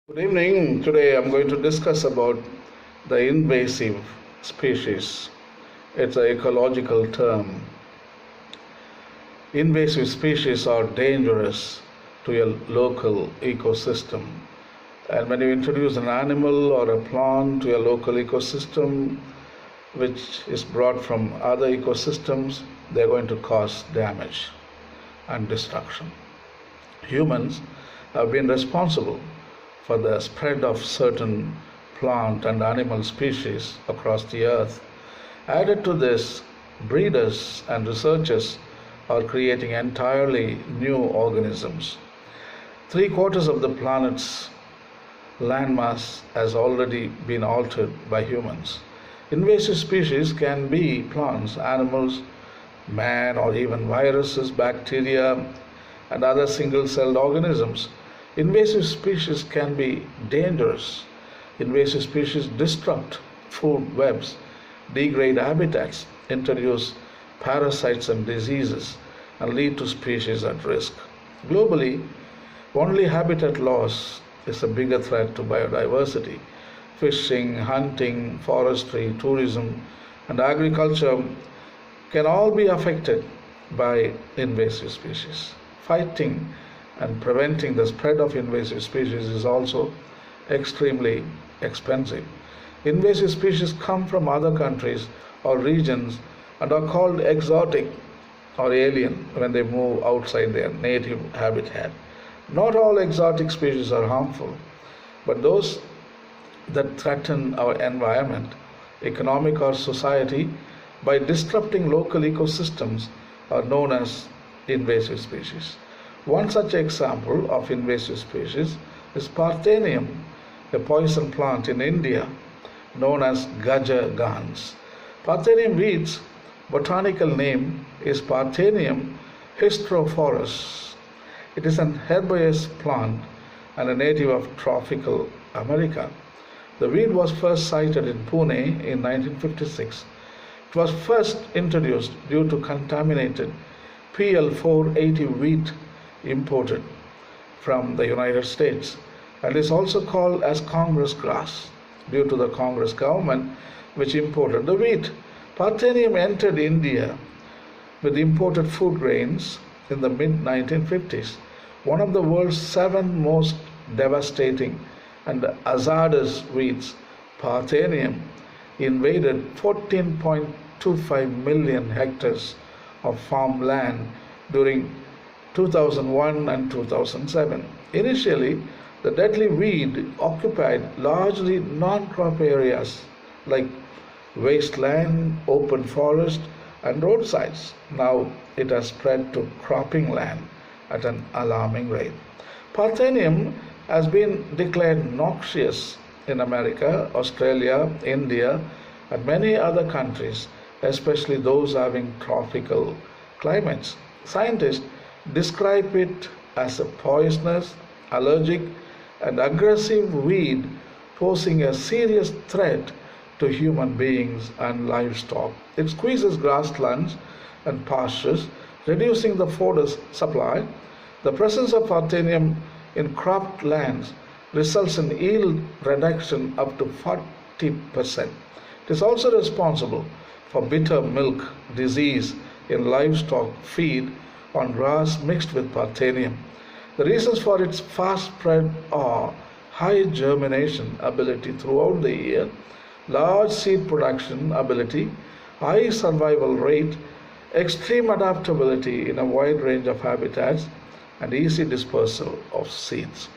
Good evening. Today I'm going to discuss about the invasive species. It's an ecological term. Invasive species are dangerous to a local ecosystem. And when you introduce an animal or a plant to a local ecosystem, which is brought from other ecosystems, they're going to cause damage and destruction. Humans have been responsible for the spread of certain plant and animal species across the earth. Added to this, breeders and researchers are creating entirely new organisms. 3/4 of the planet's landmass has already been altered by humans. Invasive species can be plants, animals, man, or even viruses, bacteria, and other single-celled organisms. Invasive species can be dangerous. Invasive species disrupt food webs, degrade habitats, introduce parasites and diseases, and lead to species at risk. Globally, only habitat loss is a bigger threat to biodiversity. Fishing, hunting, forestry, tourism, and agriculture can all be affected by invasive species. Fighting and preventing the spread of invasive species is also extremely expensive. Invasive species come from other countries or regions and are called exotic or alien when they move outside their native habitat. Not all exotic species are harmful, but those that threaten our environment, economic, or society by disrupting local ecosystems are known as invasive species. One such example of invasive species is Parthenium, a poison plant in India known as Gaja Gans. Parthenium weed's botanical name is Parthenium hysterophorus. It is an herbaceous plant and a native of tropical America. The weed was first sighted in Pune in 1956. It was first introduced due to contaminated PL480 wheat imported from the United States, and is also called as Congress grass due to the Congress government which imported the wheat. Parthenium entered India with imported food grains in the mid-1950s. One of the world's 7 most devastating and hazardous weeds, Parthenium, invaded 14.25 million hectares of farmland during 2001 and 2007. Initially, the deadly weed occupied largely non-crop areas like wasteland, open forest, and roadsides. Now it has spread to cropping land at an alarming rate. Parthenium has been declared noxious in America, Australia, India, and many other countries, especially those having tropical climates. Scientists describe it as a poisonous, allergic, and aggressive weed posing a serious threat to human beings and livestock. It squeezes grasslands and pastures, reducing the fodder supply. The presence of Parthenium in cropped lands results in yield reduction up to 40%. It is also responsible for bitter milk disease in livestock feed on grass mixed with Parthenium. The reasons for its fast spread are high germination ability throughout the year, large seed production ability, high survival rate, extreme adaptability in a wide range of habitats, and easy dispersal of seeds.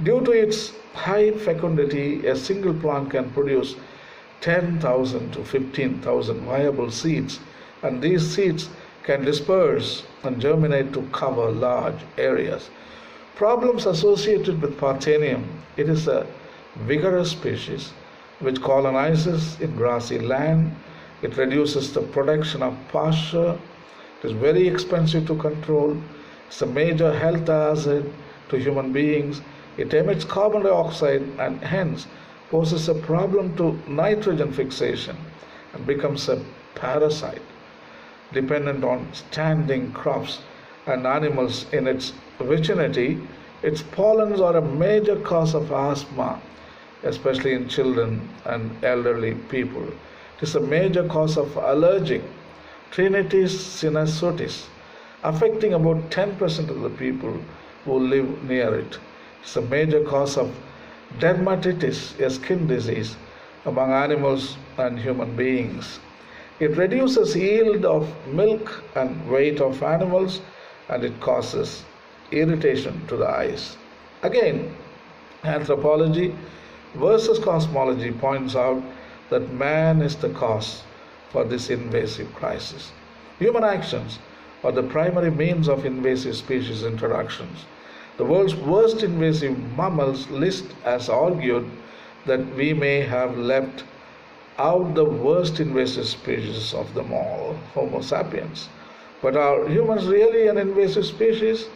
Due to its high fecundity, a single plant can produce 10,000 to 15,000 viable seeds, and these seeds can disperse and germinate to cover large areas. Problems associated with Parthenium: it is a vigorous species which colonizes in grassy land. It reduces the production of pasture. It is very expensive to control. It's a major health hazard to human beings. It emits carbon dioxide and hence poses a problem to nitrogen fixation and becomes a parasite dependent on standing crops and animals in its vicinity. Its pollens are a major cause of asthma, especially in children and elderly people. It is a major cause of allergic rhinitis sinusitis, affecting about 10% of the people who live near it. It's a major cause of dermatitis, a skin disease, among animals and human beings. It reduces yield of milk and weight of animals, and it causes irritation to the eyes. Again, anthropology versus cosmology points out that man is the cause for this invasive crisis. Human actions are the primary means of invasive species introductions. The world's worst invasive mammals list has argued that we may have left out the worst invasive species of them all, Homo sapiens. But are humans really an invasive species?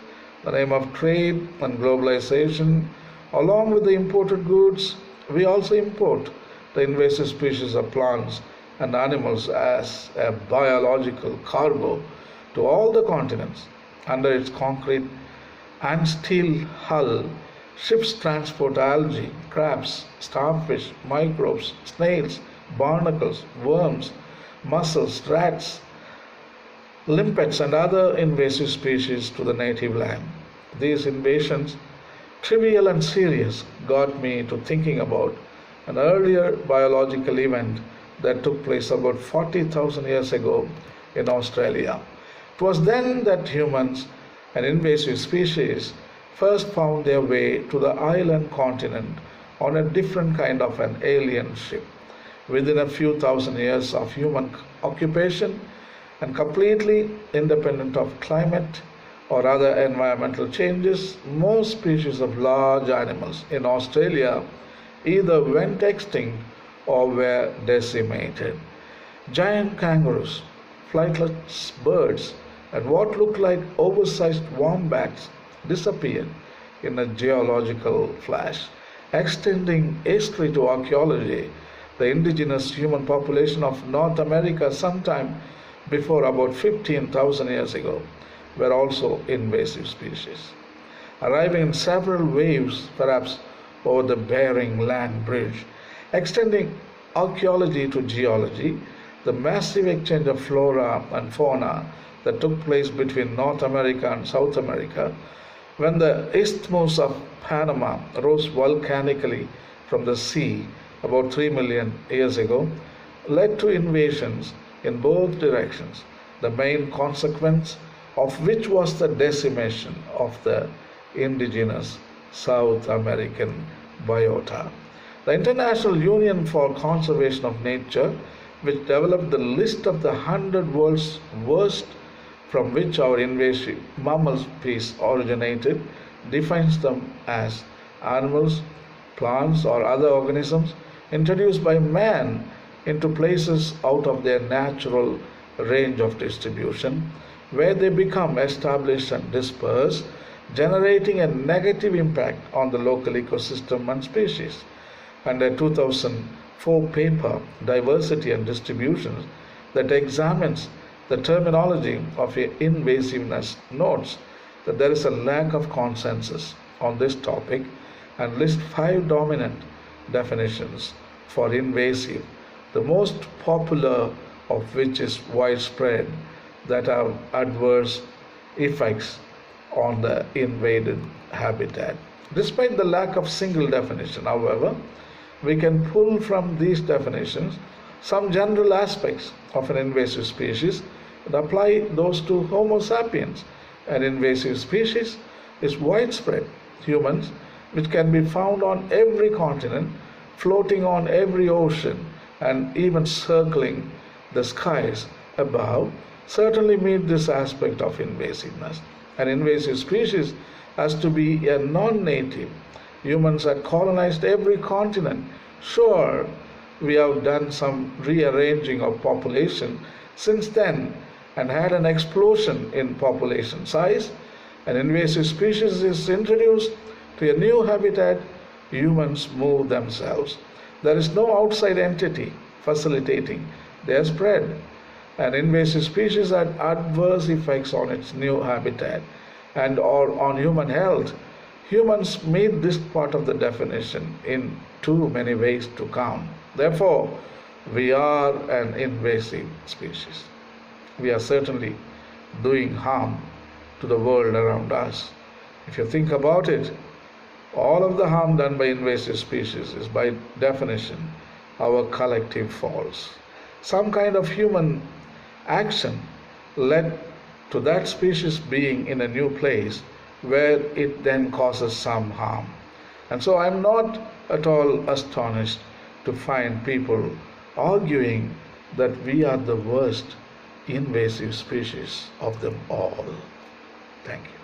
The name of trade and globalization, along with the imported goods, we also import the invasive species of plants and animals as a biological cargo to all the continents. Under its concrete and steel hull, ships transport algae, crabs, starfish, microbes, snails, barnacles, worms, mussels, rats, limpets, and other invasive species to the native land. These invasions, trivial and serious, got me to thinking about an earlier biological event that took place about 40,000 years ago in Australia. It was then that humans, an invasive species, first found their way to the island continent on a different kind of an alien ship. Within a few thousand years of human occupation and completely independent of climate or other environmental changes, most species of large animals in Australia either went extinct or were decimated. Giant kangaroos, flightless birds, and what looked like oversized wombats disappeared in a geological flash. Extending history to archaeology, the indigenous human population of North America sometime before about 15,000 years ago were also invasive species, arriving in several waves, perhaps over the Bering Land Bridge. Extending archaeology to geology, the massive exchange of flora and fauna that took place between North America and South America when the Isthmus of Panama rose volcanically from the sea about 3 million years ago led to invasions in both directions, the main consequence of which was the decimation of the indigenous South American biota. The International Union for Conservation of Nature, which developed the list of the 100 world's worst from which our invasive mammal species originated, defines them as animals, plants, or other organisms introduced by man into places out of their natural range of distribution, where they become established and disperse, generating a negative impact on the local ecosystem and species. And a 2004 paper, Diversity and Distribution, that examines the terminology of invasiveness, notes that there is a lack of consensus on this topic and lists 5 dominant definitions for invasive, the most popular of which is widespread, that have adverse effects on the invaded habitat. Despite the lack of single definition, however, we can pull from these definitions some general aspects of an invasive species and apply those to Homo sapiens. An invasive species is widespread humans, which can be found on every continent, floating on every ocean, and even circling the skies above, certainly meet this aspect of invasiveness. An invasive species has to be a non-native. Humans had colonized every continent. Sure, we have done some rearranging of population since then and had an explosion in population size. An invasive species is introduced to a new habitat. Humans move themselves. There is no outside entity facilitating their spread. An invasive species had adverse effects on its new habitat and or on human health. Humans meet this part of the definition in too many ways to count. Therefore, we are an invasive species. We are certainly doing harm to the world around us. If you think about it, all of the harm done by invasive species is by definition our collective faults. Some kind of human action led to that species being in a new place where it then causes some harm. And so I'm not at all astonished to find people arguing that we are the worst invasive species of them all. Thank you.